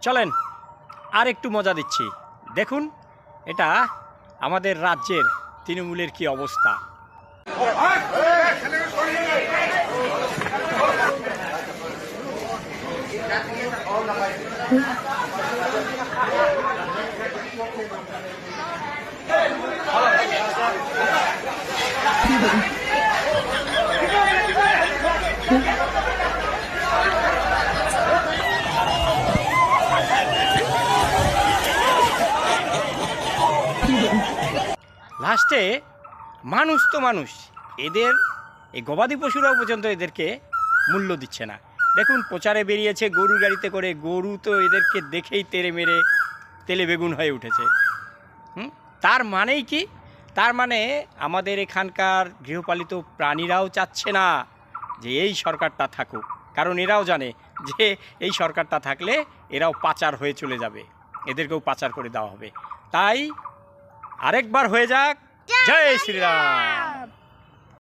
চলেন আর একটু মজা দিচ্ছি। দেখুন এটা আমাদের রাজ্যের তৃণমূলের কি অবস্থা। লাস্টে মানুষ তো মানুষ, এদের এই গবাদি পশুরাও পর্যন্ত এদেরকে মূল্য দিচ্ছে না। দেখুন প্রচারে বেরিয়েছে গরুর গাড়িতে করে, গরু তো এদেরকে দেখেই তেড়ে মেরে তেলে বেগুন হয়ে উঠেছে। তার মানেই কি? তার মানে আমাদের এখানকার গৃহপালিত প্রাণীরাও চাচ্ছে না যে এই সরকারটা থাকুক, কারণ এরাও জানে যে এই সরকারটা থাকলে এরাও পাচার হয়ে চলে যাবে, এদেরকেও পাচার করে দেওয়া হবে। তাই আরেকবার হয়ে যাক জয় শ্রীরাম।